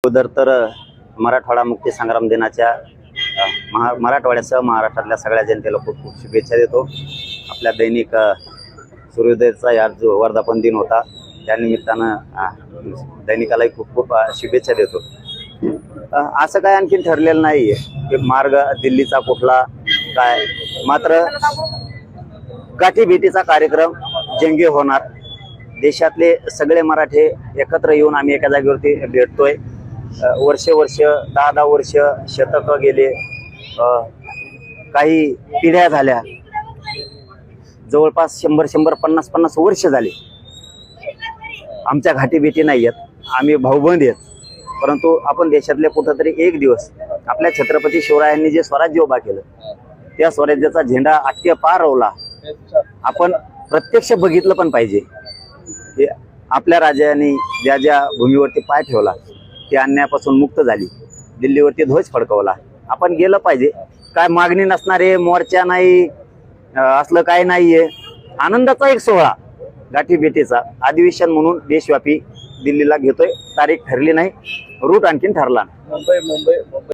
अगोदर तर मराठवाडा मुक्ती संग्राम दिनाच्या मराठवाड्यासह महाराष्ट्रातल्या सगळ्या जनतेला खूप खूप शुभेच्छा देतो। आपल्या दैनिक सूर्योदयचा या जो वर्धापन दिन होता त्या निमित्तानं दैनिकालाही खूप खूप शुभेच्छा देतो। असं काय आणखीन ठरलेलं नाहीये की मार्ग दिल्लीचा कुठला काय, मात्र गाठी भेटीचा कार्यक्रम जंगी होणार। देशातले सगळे मराठे एकत्र येऊन आम्ही एका जागेवरती भेटतोय। वर्ष 10 वर्ष शतक गेले, काही पिढ्या झाल्या, जवळपास 100-150 वर्ष झाले आमच्या घाटी भेटी नाही आहेत। आम्ही भाऊबंद आहेत, परंतु आपण देशातले कुठंतरी एक दिवस आपल्या छत्रपती शिवरायांनी जे स्वराज्य उभा केलं त्या स्वराज्याचा झेंडा आटके पार रोवला आपण प्रत्यक्ष बघितलं पण पाहिजे। आपल्या राजांनी ज्या ज्या भूमीवरती पाय ठेवला ती अन्यायापासून मुक्त झाली, दिल्लीवरती ध्वज फडकवला, आपण गेलं पाहिजे। काय मागणी नसणारे मोर्चा नाही, असलं काय नाहीये। आनंदाचा एक सोहळा गाठी भेटीचा अधिवेशन म्हणून देशव्यापी दिल्लीला घेतोय। तारीख ठरली नाही, रूट आणखीन ठरला। मुंबई